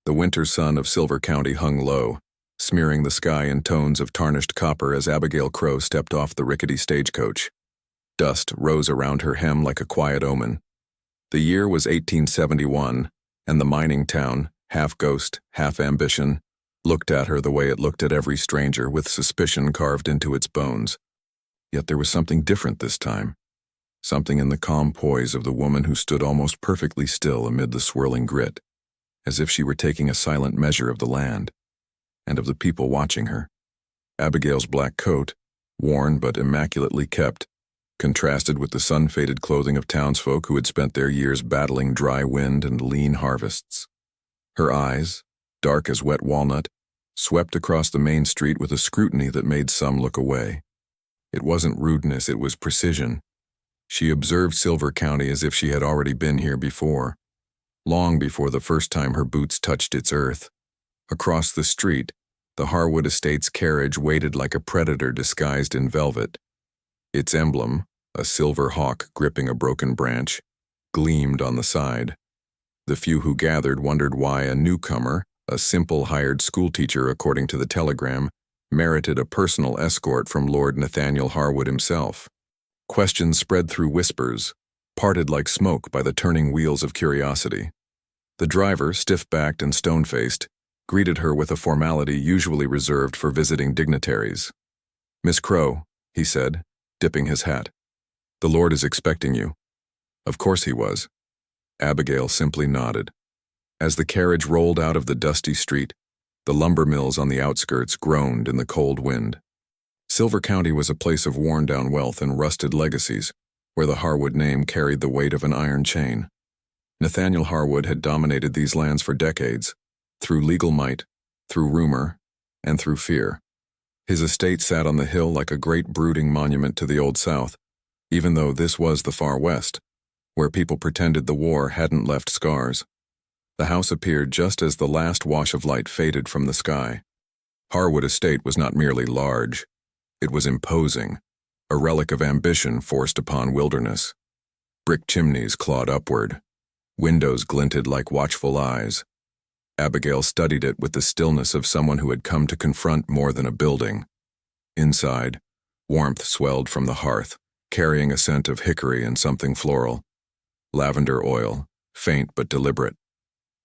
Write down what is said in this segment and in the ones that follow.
The winter sun of Silver County hung low, smearing the sky in tones of tarnished copper as Abigail Crow stepped off the rickety stagecoach. Dust rose around her hem like a quiet omen. The year was 1871, and the mining town, half ghost, half ambition, looked at her the way it looked at every stranger, with suspicion carved into its bones. Yet there was something different this time. Something in the calm poise of the woman who stood almost perfectly still amid the swirling grit, as if she were taking a silent measure of the land, and of the people watching her. Abigail's black coat, worn but immaculately kept, contrasted with the sun-faded clothing of townsfolk who had spent their years battling dry wind and lean harvests. Her eyes, dark as wet walnut, swept across the main street with a scrutiny that made some look away. It wasn't rudeness, it was precision. She observed Silver County as if she had already been here before, long before the first time her boots touched its earth. Across the street, the Harwood estate's carriage waited like a predator disguised in velvet. Its emblem, a silver hawk gripping a broken branch, gleamed on the side. The few who gathered wondered why a newcomer, a simple hired schoolteacher according to the telegram, merited a personal escort from Lord Nathaniel Harwood himself. Questions spread through whispers, parted like smoke by the turning wheels of curiosity. The driver, stiff-backed and stone-faced, greeted her with a formality usually reserved for visiting dignitaries. "Miss Crow," he said, dipping his hat. "The Lord is expecting you." Of course he was. Abigail simply nodded. As the carriage rolled out of the dusty street, the lumber mills on the outskirts groaned in the cold wind. Silver County was a place of worn-down wealth and rusted legacies, where the Harwood name carried the weight of an iron chain. Nathaniel Harwood had dominated these lands for decades, through legal might, through rumor, and through fear. His estate sat on the hill like a great brooding monument to the Old South, even though this was the far West, where people pretended the war hadn't left scars. The house appeared just as the last wash of light faded from the sky. Harwood Estate was not merely large, it was imposing, a relic of ambition forced upon wilderness. Brick chimneys clawed upward. Windows glinted like watchful eyes. Abigail studied it with the stillness of someone who had come to confront more than a building. Inside, warmth swelled from the hearth, carrying a scent of hickory and something floral. Lavender oil, faint but deliberate.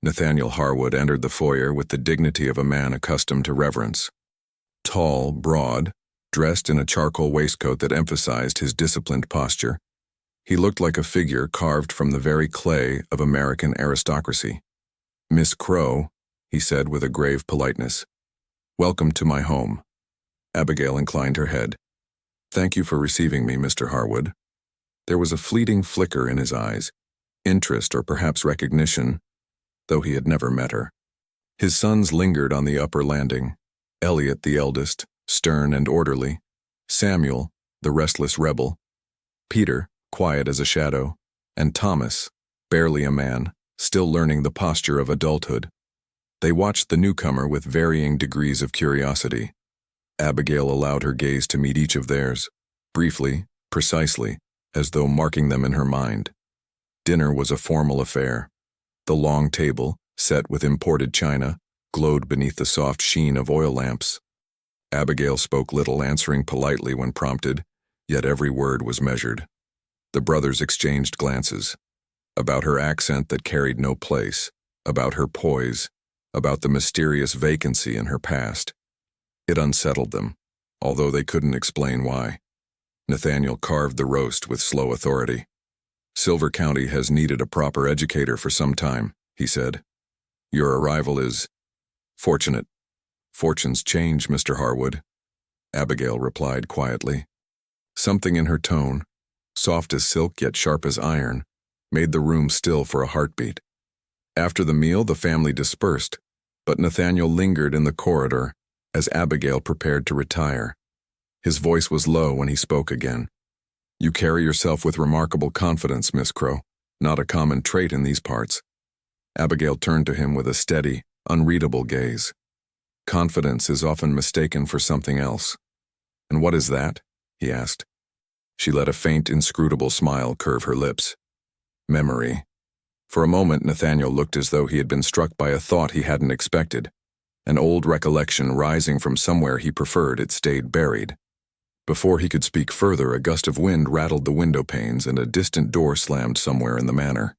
Nathaniel Harwood entered the foyer with the dignity of a man accustomed to reverence. Tall, broad, dressed in a charcoal waistcoat that emphasized his disciplined posture, he looked like a figure carved from the very clay of American aristocracy. "Miss Crow," he said with a grave politeness, "welcome to my home." Abigail inclined her head. "Thank you for receiving me, Mr. Harwood." There was a fleeting flicker in his eyes, interest or perhaps recognition, though he had never met her. His sons lingered on the upper landing. Elliot, the eldest, stern and orderly. Samuel, the restless rebel. Peter, quiet as a shadow. And Thomas, barely a man, still learning the posture of adulthood. They watched the newcomer with varying degrees of curiosity. Abigail allowed her gaze to meet each of theirs, briefly, precisely, as though marking them in her mind. Dinner was a formal affair. The long table, set with imported china, glowed beneath the soft sheen of oil lamps. Abigail spoke little, answering politely when prompted, yet every word was measured. The brothers exchanged glances. About her accent that carried no place, about her poise, about the mysterious vacancy in her past. It unsettled them, although they couldn't explain why. Nathaniel carved the roast with slow authority. "Silver County has needed a proper educator for some time," he said. "Your arrival is fortunate." "Fortunes change, Mr. Harwood," Abigail replied quietly. Something in her tone, soft as silk yet sharp as iron, made the room still for a heartbeat. After the meal, the family dispersed, but Nathaniel lingered in the corridor as Abigail prepared to retire. His voice was low when he spoke again. "You carry yourself with remarkable confidence, Miss Crow, not a common trait in these parts." Abigail turned to him with a steady, unreadable gaze. "Confidence is often mistaken for something else." "And what is that?" he asked. She let a faint, inscrutable smile curve her lips. "Memory." For a moment, Nathaniel looked as though he had been struck by a thought he hadn't expected. An old recollection rising from somewhere he preferred it stayed buried. Before he could speak further, a gust of wind rattled the window panes and a distant door slammed somewhere in the manor.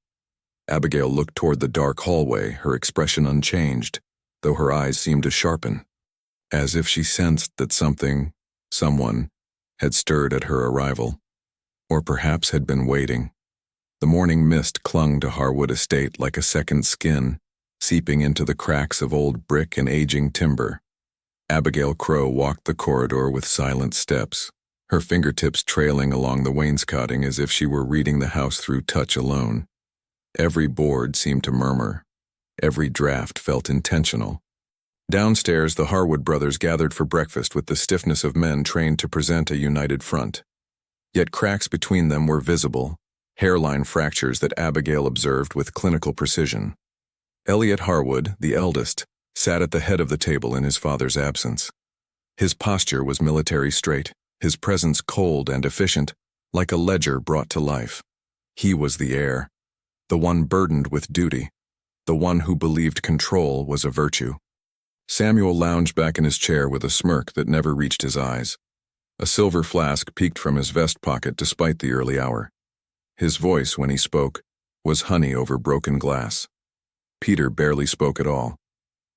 Abigail looked toward the dark hallway, her expression unchanged, though her eyes seemed to sharpen, as if she sensed that someone, had stirred at her arrival, or perhaps had been waiting. The morning mist clung to Harwood estate like a second skin, seeping into the cracks of old brick and aging timber. Abigail Crow walked the corridor with silent steps, her fingertips trailing along the wainscoting as if she were reading the house through touch alone. Every board seemed to murmur. Every draft felt intentional. Downstairs, the Harwood brothers gathered for breakfast with the stiffness of men trained to present a united front. Yet cracks between them were visible, hairline fractures that Abigail observed with clinical precision. Elliot Harwood, the eldest, sat at the head of the table in his father's absence. His posture was military straight, his presence cold and efficient, like a ledger brought to life. He was the heir, the one burdened with duty, the one who believed control was a virtue. Samuel lounged back in his chair with a smirk that never reached his eyes. A silver flask peeked from his vest pocket despite the early hour. His voice, when he spoke, was honey over broken glass. Peter barely spoke at all.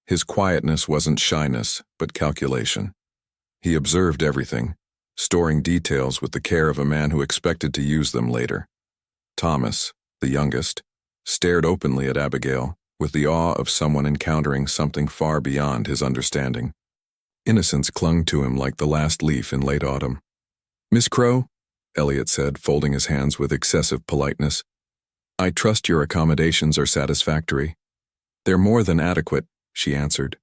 His quietness wasn't shyness, but calculation. He observed everything, storing details with the care of a man who expected to use them later. Thomas, the youngest, stared openly at Abigail, with the awe of someone encountering something far beyond his understanding. Innocence clung to him like the last leaf in late autumn. "Miss Crow," Elliot said, folding his hands with excessive politeness, "I trust your accommodations are satisfactory." "They're more than adequate," she answered.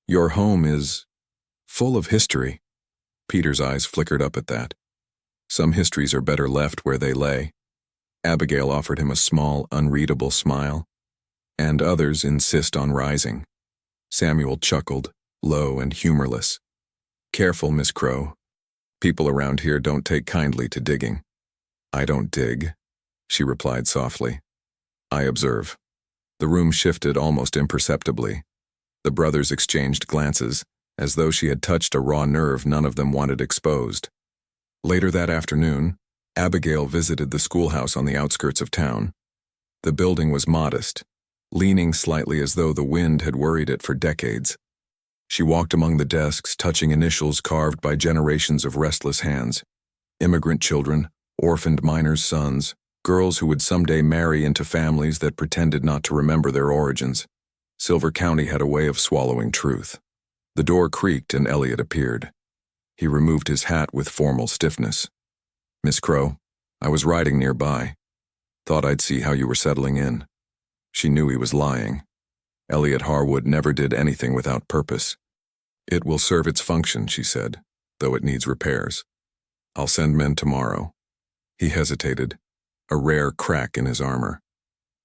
"Your home is full of history." Peter's eyes flickered up at that. Some histories are better left where they lay. Abigail offered him a small, unreadable smile. "And others insist on rising." Samuel chuckled, low and humorless. "Careful, Miss Crow. People around here don't take kindly to digging." "I don't dig," she replied softly. "I observe." The room shifted almost imperceptibly. The brothers exchanged glances, as though she had touched a raw nerve none of them wanted exposed. Later that afternoon, Abigail visited the schoolhouse on the outskirts of town. The building was modest, leaning slightly as though the wind had worried it for decades. She walked among the desks, touching initials carved by generations of restless hands. Immigrant children, orphaned miners' sons, girls who would someday marry into families that pretended not to remember their origins. Silver County had a way of swallowing truth. The door creaked and Elliot appeared. He removed his hat with formal stiffness. "Miss Crow, I was riding nearby. Thought I'd see how you were settling in." She knew he was lying. Elliot Harwood never did anything without purpose. "It will serve its function," she said, "though it needs repairs. I'll send men tomorrow." He hesitated, a rare crack in his armor.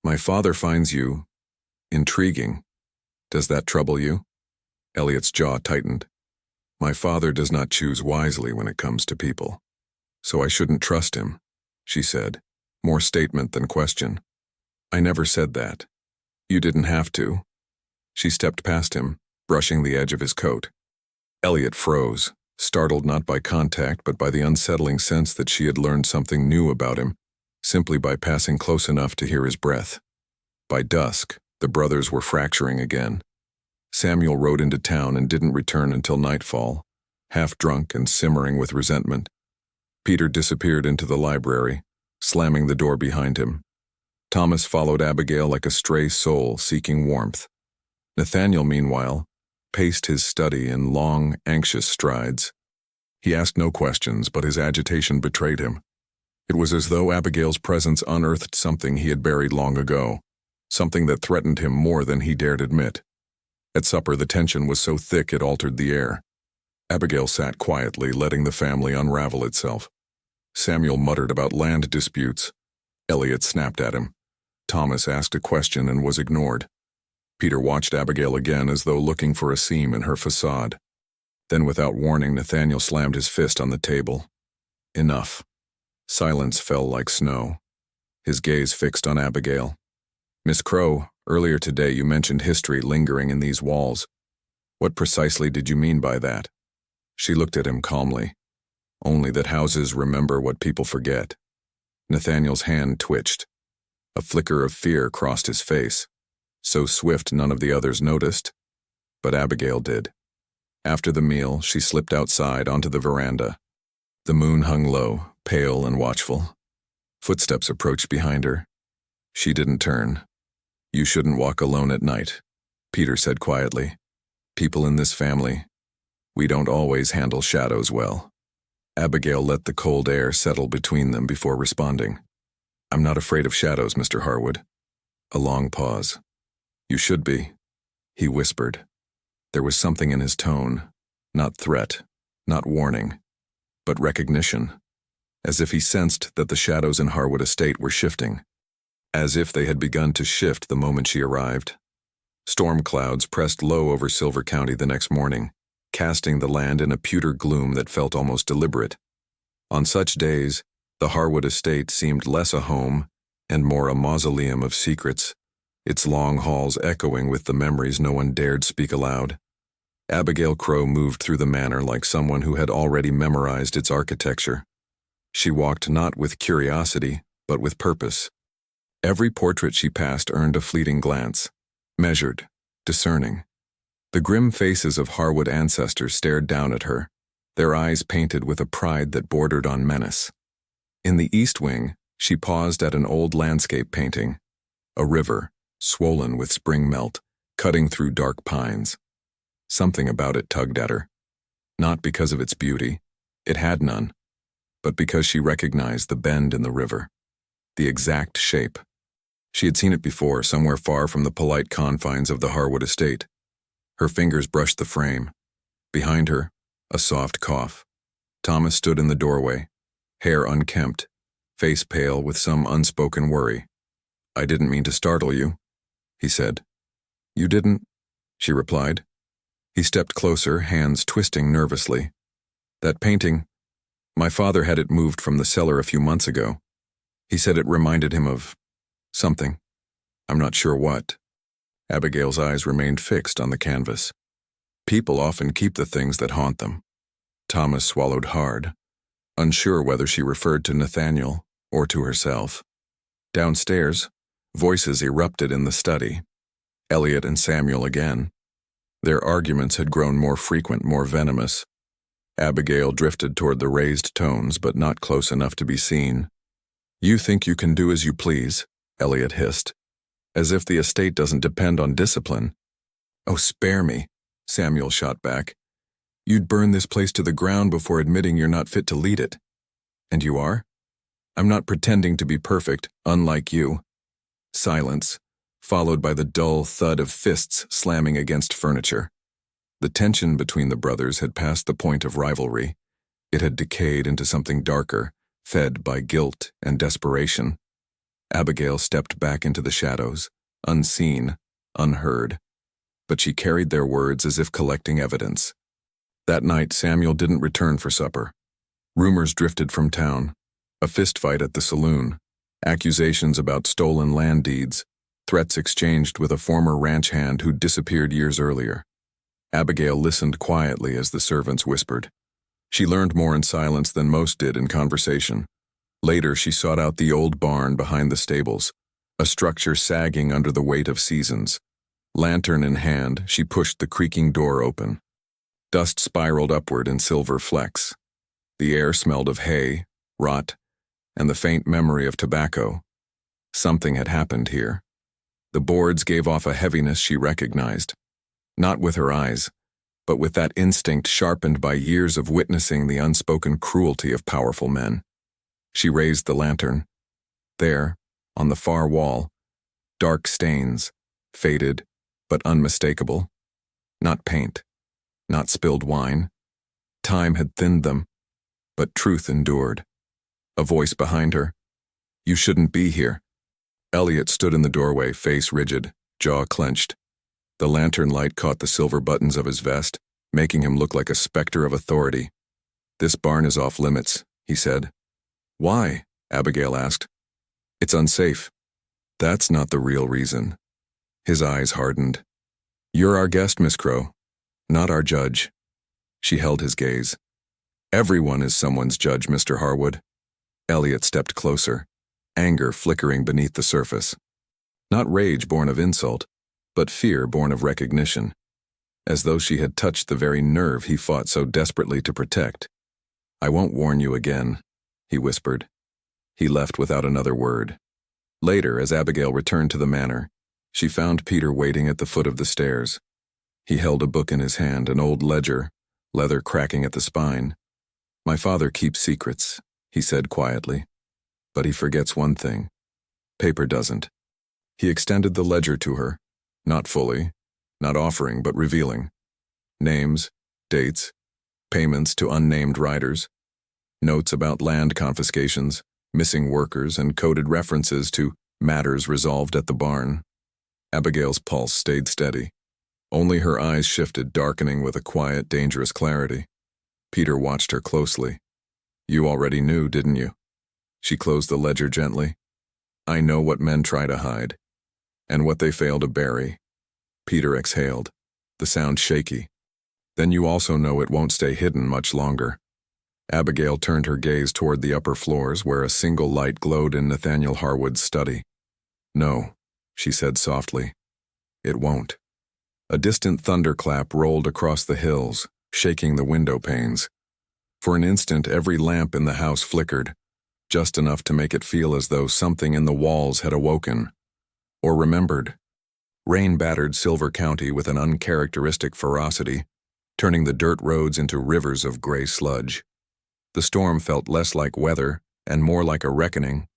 "My father finds you intriguing. Does that trouble you?" Elliot's jaw tightened. "My father does not choose wisely when it comes to people. So I shouldn't trust him," she said, more statement than question. "I never said that. You didn't have to." She stepped past him, brushing the edge of his coat. Elliot froze, startled not by contact but by the unsettling sense that she had learned something new about him, simply by passing close enough to hear his breath. By dusk, the brothers were fracturing again. Samuel rode into town and didn't return until nightfall, half drunk and simmering with resentment. Peter disappeared into the library, slamming the door behind him. Thomas followed Abigail like a stray soul seeking warmth. Nathaniel, meanwhile, paced his study in long, anxious strides. He asked no questions, but his agitation betrayed him. It was as though Abigail's presence unearthed something he had buried long ago, something that threatened him more than he dared admit. At supper, the tension was so thick it altered the air. Abigail sat quietly, letting the family unravel itself. Samuel muttered about land disputes. Elliot snapped at him. Thomas asked a question and was ignored. Peter watched Abigail again as though looking for a seam in her facade. Then, without warning, Nathaniel slammed his fist on the table. Enough. Silence fell like snow. His gaze fixed on Abigail. Miss Crow, earlier today you mentioned history lingering in these walls. What precisely did you mean by that? She looked at him calmly. Only that houses remember what people forget. Nathaniel's hand twitched. A flicker of fear crossed his face, so swift none of the others noticed, but Abigail did. After the meal, she slipped outside onto the veranda. The moon hung low, pale and watchful. Footsteps approached behind her. She didn't turn. You shouldn't walk alone at night, Peter said quietly. People in this family, we don't always handle shadows well. Abigail let the cold air settle between them before responding. I'm not afraid of shadows, Mr. Harwood. A long pause. You should be, he whispered. There was something in his tone, not threat, not warning, but recognition, as if he sensed that the shadows in Harwood Estate were shifting, as if they had begun to shift the moment she arrived. Storm clouds pressed low over Silver County the next morning, casting the land in a pewter gloom that felt almost deliberate. On such days, the Harwood Estate seemed less a home and more a mausoleum of secrets, its long halls echoing with the memories no one dared speak aloud. Abigail Crow moved through the manor like someone who had already memorized its architecture. She walked not with curiosity, but with purpose. Every portrait she passed earned a fleeting glance, measured, discerning. The grim faces of Harwood ancestors stared down at her, their eyes painted with a pride that bordered on menace. In the east wing, she paused at an old landscape painting, a river, swollen with spring melt, cutting through dark pines. Something about it tugged at her, not because of its beauty, it had none, but because she recognized the bend in the river, the exact shape. She had seen it before, somewhere far from the polite confines of the Harwood Estate. Her fingers brushed the frame. Behind her, a soft cough. Thomas stood in the doorway, hair unkempt, face pale with some unspoken worry. I didn't mean to startle you, he said. You didn't, she replied. He stepped closer, hands twisting nervously. That painting, my father had it moved from the cellar a few months ago. He said it reminded him of something. I'm not sure what. Abigail's eyes remained fixed on the canvas. People often keep the things that haunt them. Thomas swallowed hard, unsure whether she referred to Nathaniel or to herself. Downstairs, voices erupted in the study. Elliot and Samuel again. Their arguments had grown more frequent, more venomous. Abigail drifted toward the raised tones, but not close enough to be seen. You think you can do as you please, Elliot hissed, as if the estate doesn't depend on discipline. Oh, spare me, Samuel shot back. You'd burn this place to the ground before admitting you're not fit to lead it. And you are? I'm not pretending to be perfect, unlike you. Silence, followed by the dull thud of fists slamming against furniture. The tension between the brothers had passed the point of rivalry. It had decayed into something darker, fed by guilt and desperation. Abigail stepped back into the shadows, unseen, unheard, but she carried their words as if collecting evidence. That night, Samuel didn't return for supper. Rumors drifted from town, a fistfight at the saloon, accusations about stolen land deeds, threats exchanged with a former ranch hand who'd disappeared years earlier. Abigail listened quietly as the servants whispered. She learned more in silence than most did in conversation. Later, she sought out the old barn behind the stables, a structure sagging under the weight of seasons. Lantern in hand, she pushed the creaking door open. Dust spiraled upward in silver flecks. The air smelled of hay, rot, and the faint memory of tobacco. Something had happened here. The boards gave off a heaviness she recognized, not with her eyes, but with that instinct sharpened by years of witnessing the unspoken cruelty of powerful men. She raised the lantern. There, on the far wall, dark stains, faded but unmistakable. Not paint, not spilled wine. Time had thinned them, but truth endured. A voice behind her. You shouldn't be here. Elliot stood in the doorway, face rigid, jaw clenched. The lantern light caught the silver buttons of his vest, making him look like a specter of authority. This barn is off limits, he said. Why? Abigail asked. It's unsafe. That's not the real reason. His eyes hardened. You're our guest, Miss Crow, not our judge. She held his gaze. Everyone is someone's judge, Mr. Harwood. Elliot stepped closer, anger flickering beneath the surface. Not rage born of insult, but fear born of recognition, as though she had touched the very nerve he fought so desperately to protect. I won't warn you again, he whispered. He left without another word. Later, as Abigail returned to the manor, she found Peter waiting at the foot of the stairs. He held a book in his hand, an old ledger, leather cracking at the spine. My father keeps secrets, he said quietly. But he forgets one thing. Paper doesn't. He extended the ledger to her, not fully, not offering but revealing. Names, dates, payments to unnamed riders, notes about land confiscations, missing workers, and coded references to matters resolved at the barn. Abigail's pulse stayed steady. Only her eyes shifted, darkening with a quiet, dangerous clarity. Peter watched her closely. You already knew, didn't you? She closed the ledger gently. I know what men try to hide, and what they fail to bury. Peter exhaled, the sound shaky. Then you also know it won't stay hidden much longer. Abigail turned her gaze toward the upper floors where a single light glowed in Nathaniel Harwood's study. No, she said softly. It won't. A distant thunderclap rolled across the hills, shaking the window panes. For an instant, every lamp in the house flickered, just enough to make it feel as though something in the walls had awoken, or remembered. Rain battered Silver County with an uncharacteristic ferocity, turning the dirt roads into rivers of gray sludge. The storm felt less like weather and more like a reckoning,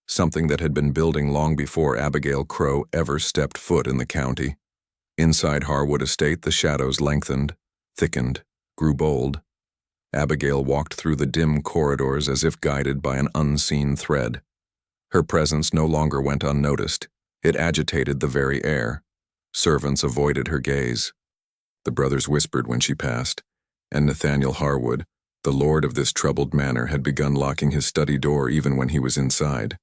something that had been building long before Abigail Crow ever stepped foot in the county. Inside Harwood Estate, the shadows lengthened, thickened, grew bold. Abigail walked through the dim corridors as if guided by an unseen thread. Her presence no longer went unnoticed. It agitated the very air. Servants avoided her gaze. The brothers whispered when she passed, and Nathaniel Harwood, the lord of this troubled manor, had begun locking his study door even when he was inside.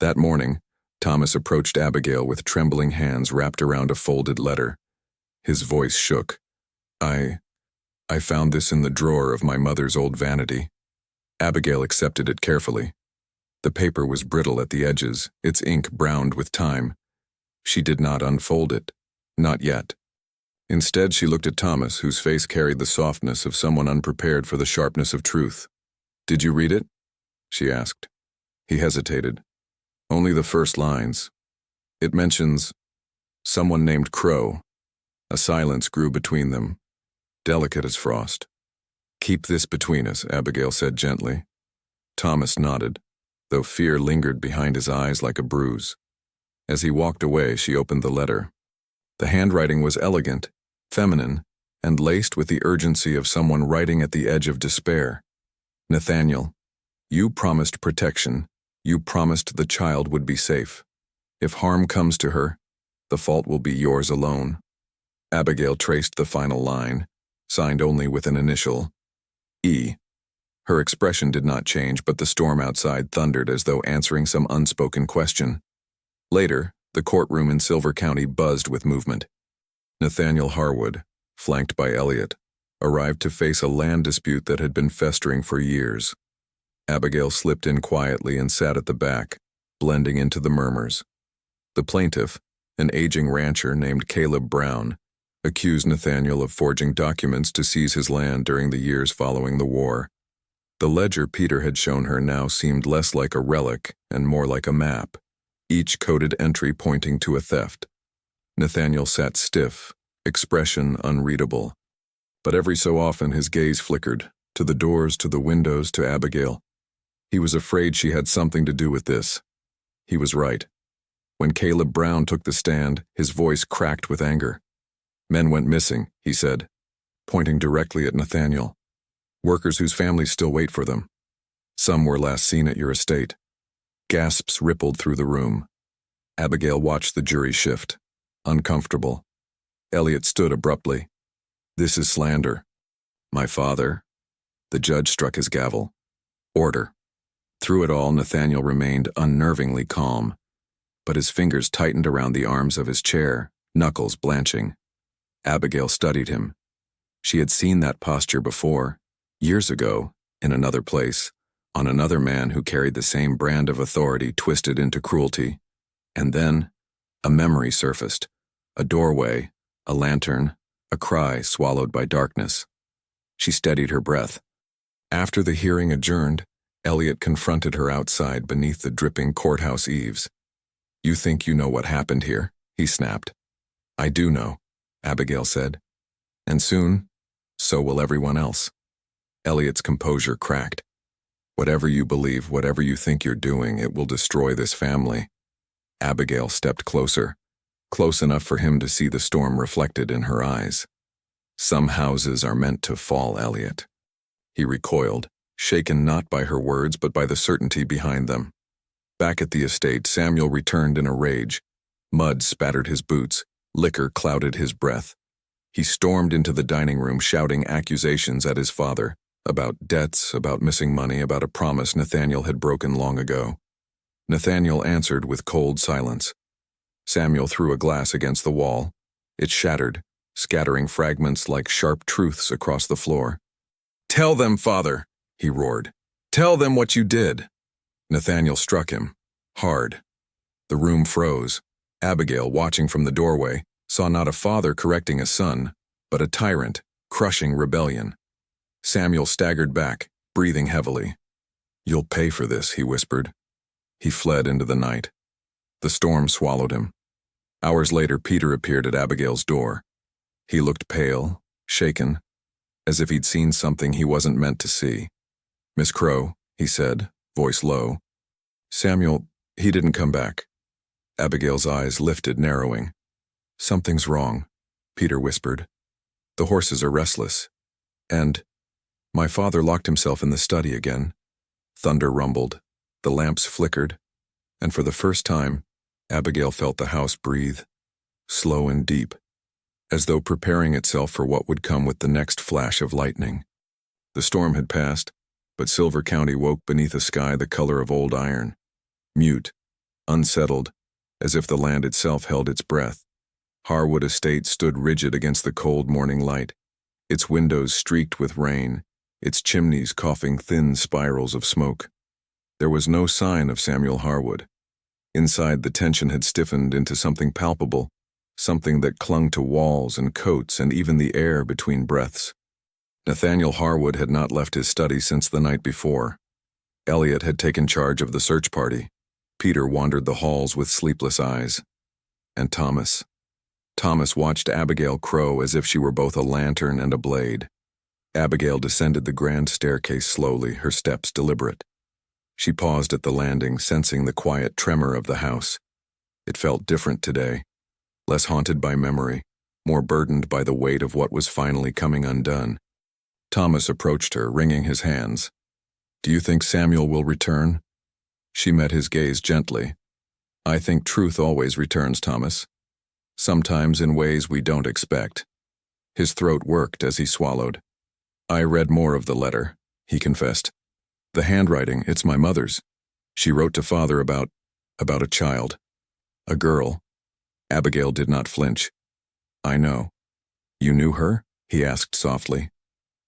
That morning, Thomas approached Abigail with trembling hands wrapped around a folded letter. His voice shook. I found this in the drawer of my mother's old vanity. Abigail accepted it carefully. The paper was brittle at the edges, its ink browned with time. She did not unfold it. Not yet. Instead, she looked at Thomas, whose face carried the softness of someone unprepared for the sharpness of truth. Did you read it? She asked. He hesitated. Only the first lines. It mentions someone named Crow. A silence grew between them, delicate as frost. Keep this between us, Abigail said gently. Thomas nodded, though fear lingered behind his eyes like a bruise. As he walked away, she opened the letter. The handwriting was elegant, feminine, and laced with the urgency of someone writing at the edge of despair. Nathaniel, you promised protection. You promised the child would be safe. If harm comes to her, the fault will be yours alone. Abigail traced the final line, signed only with an initial, E. Her expression did not change, but the storm outside thundered as though answering some unspoken question. Later, the courtroom in Silver County buzzed with movement. Nathaniel Harwood, flanked by Elliot, arrived to face a land dispute that had been festering for years. Abigail slipped in quietly and sat at the back, blending into the murmurs. The plaintiff, an aging rancher named Caleb Brown, accused Nathaniel of forging documents to seize his land during the years following the war. The ledger Peter had shown her now seemed less like a relic and more like a map, each coded entry pointing to a theft. Nathaniel sat stiff, expression unreadable. But every so often his gaze flickered, to the doors, to the windows, to Abigail. He was afraid she had something to do with this. He was right. When Caleb Brown took the stand, his voice cracked with anger. Men went missing, he said, pointing directly at Nathaniel. Workers whose families still wait for them. Some were last seen at your estate. Gasps rippled through the room. Abigail watched the jury shift, uncomfortable. Elliot stood abruptly. This is slander. My father. The judge struck his gavel. Order. Through it all, Nathaniel remained unnervingly calm. but his fingers tightened around the arms of his chair, knuckles blanching. Abigail studied him. She had seen that posture before, years ago, in another place, on another man who carried the same brand of authority twisted into cruelty. And then, a memory surfaced, a doorway, a lantern, a cry swallowed by darkness. She steadied her breath. After the hearing adjourned, Elliot confronted her outside beneath the dripping courthouse eaves. "You think you know what happened here?" he snapped. "I do know," Abigail said. "And soon, so will everyone else." Elliot's composure cracked. "Whatever you believe, whatever you think you're doing, it will destroy this family." Abigail stepped closer, close enough for him to see the storm reflected in her eyes. "Some houses are meant to fall, Elliot." He recoiled, shaken not by her words but by the certainty behind them. Back at the estate, Samuel returned in a rage. Mud spattered his boots, liquor clouded his breath. He stormed into the dining room shouting accusations at his father, about debts, about missing money, about a promise Nathaniel had broken long ago. Nathaniel answered with cold silence. Samuel threw a glass against the wall. It shattered, scattering fragments like sharp truths across the floor. "Tell them, father," he roared. "Tell them what you did." Nathaniel struck him, hard. The room froze. Abigail, watching from the doorway, saw not a father correcting a son, but a tyrant, crushing rebellion. Samuel staggered back, breathing heavily. "You'll pay for this," he whispered. He fled into the night. The storm swallowed him. Hours later, Peter appeared at Abigail's door. He looked pale, shaken, as if he'd seen something he wasn't meant to see. "Miss Crow," he said, voice low. "Samuel, he didn't come back." Abigail's eyes lifted, narrowing. "Something's wrong," Peter whispered. "The horses are restless. And my father locked himself in the study again." Thunder rumbled. The lamps flickered. And for the first time, Abigail felt the house breathe, slow and deep, as though preparing itself for what would come with the next flash of lightning. The storm had passed, but Silver County woke beneath a sky the color of old iron, mute, unsettled, as if the land itself held its breath. Harwood estate stood rigid against the cold morning light, its windows streaked with rain, its chimneys coughing thin spirals of smoke. There was no sign of Samuel Harwood. Inside, the tension had stiffened into something palpable, something that clung to walls and coats and even the air between breaths. Nathaniel Harwood had not left his study since the night before. Elliot had taken charge of the search party. Peter wandered the halls with sleepless eyes. And Thomas watched Abigail Crow as if she were both a lantern and a blade. Abigail descended the grand staircase slowly, her steps deliberate. She paused at the landing, sensing the quiet tremor of the house. It felt different today, less haunted by memory, more burdened by the weight of what was finally coming undone. Thomas approached her, wringing his hands. "Do you think Samuel will return?" She met his gaze gently. "I think truth always returns, Thomas. Sometimes in ways we don't expect." His throat worked as he swallowed. "I read more of the letter," he confessed. "The handwriting, it's my mother's. She wrote to Father about a child. A girl." Abigail did not flinch. "I know." "You knew her?" he asked softly.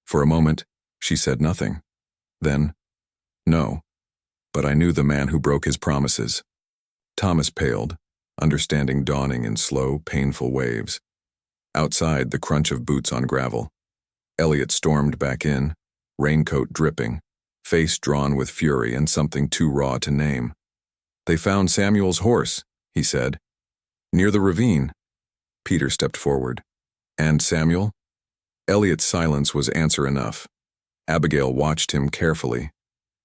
For a moment, she said nothing. Then, "No, but I knew the man who broke his promises." Thomas paled, understanding dawning in slow, painful waves. Outside, the crunch of boots on gravel. Elliot stormed back in, raincoat dripping, face drawn with fury and something too raw to name. "They found Samuel's horse," he said. "Near the ravine." Peter stepped forward. "And Samuel?" Elliot's silence was answer enough. Abigail watched him carefully.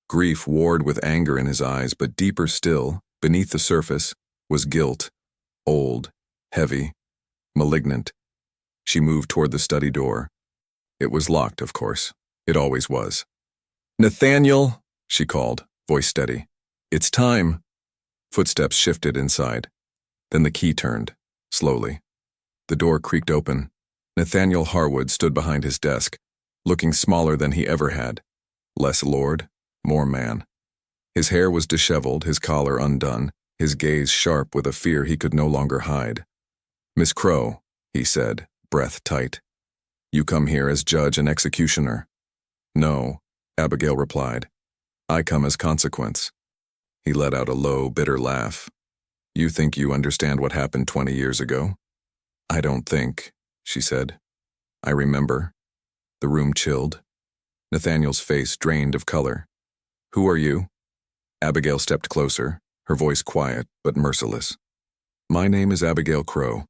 Grief warred with anger in his eyes, but deeper still, beneath the surface, was guilt, old, heavy, malignant. She moved toward the study door. It was locked, of course. It always was. "Nathaniel," she called, voice steady. "It's time." Footsteps shifted inside. Then the key turned, slowly. The door creaked open. Nathaniel Harwood stood behind his desk, looking smaller than he ever had. Less lord, more man. His hair was disheveled, his collar undone, his gaze sharp with a fear he could no longer hide. "Miss Crow," he said, breath tight. "You come here as judge and executioner." "No," Abigail replied. "I come as consequence." He let out a low, bitter laugh. "You think you understand what happened 20 years ago?" "I don't think," she said. "I remember." The room chilled. Nathaniel's face drained of color. "Who are you?" Abigail stepped closer, her voice quiet but merciless. "My name is Abigail Crow.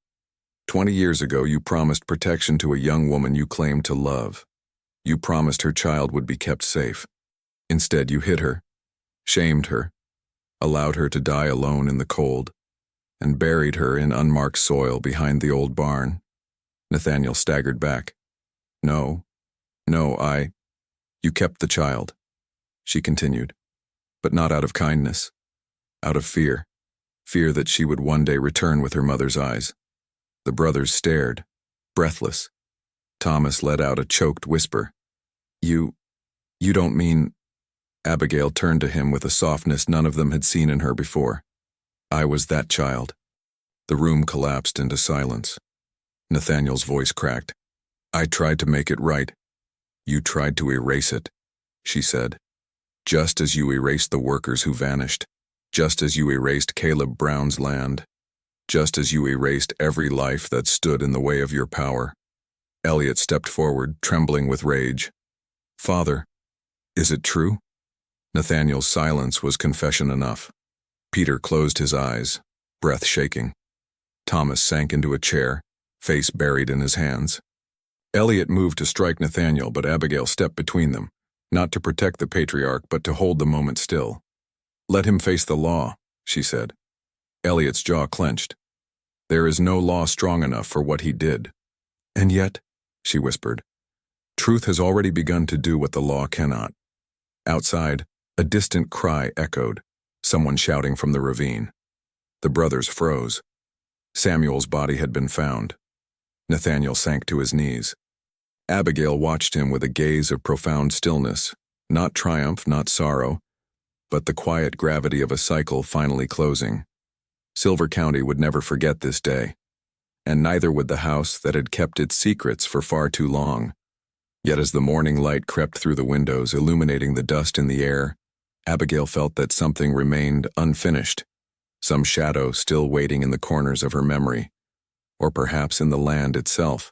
20 years ago you promised protection to a young woman you claimed to love. You promised her child would be kept safe. Instead you hid her, shamed her, allowed her to die alone in the cold, and buried her in unmarked soil behind the old barn." Nathaniel staggered back. No, You kept the child," she continued, "but not out of kindness, out of fear that she would one day return with her mother's eyes." The brothers stared, breathless. Thomas let out a choked whisper. You don't mean—" Abigail turned to him with a softness none of them had seen in her before. "I was that child." The room collapsed into silence. Nathaniel's voice cracked. "I tried to make it right. You tried to erase it," she said. "Just as you erased the workers who vanished. Just as you erased Caleb Brown's land. Just as you erased every life that stood in the way of your power." Elliot stepped forward, trembling with rage. "Father, is it true?" Nathaniel's silence was confession enough. Peter closed his eyes, breath shaking. Thomas sank into a chair, face buried in his hands. Elliot moved to strike Nathaniel, but Abigail stepped between them, not to protect the patriarch, but to hold the moment still. "Let him face the law," she said. Elliot's jaw clenched. "There is no law strong enough for what he did." "And yet," she whispered, "truth has already begun to do what the law cannot." Outside, a distant cry echoed, someone shouting from the ravine. The brothers froze. Samuel's body had been found. Nathaniel sank to his knees. Abigail watched him with a gaze of profound stillness, not triumph, not sorrow, but the quiet gravity of a cycle finally closing. Silver County would never forget this day, and neither would the house that had kept its secrets for far too long. Yet as the morning light crept through the windows, illuminating the dust in the air, Abigail felt that something remained unfinished, some shadow still waiting in the corners of her memory, or perhaps in the land itself,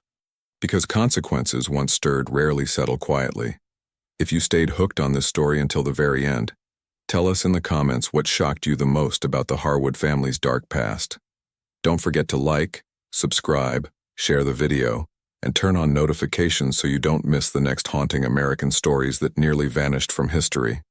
because consequences once stirred rarely settle quietly. If you stayed hooked on this story until the very end, tell us in the comments what shocked you the most about the Harwood family's dark past. Don't forget to like, subscribe, share the video, and turn on notifications so you don't miss the next haunting American stories that nearly vanished from history.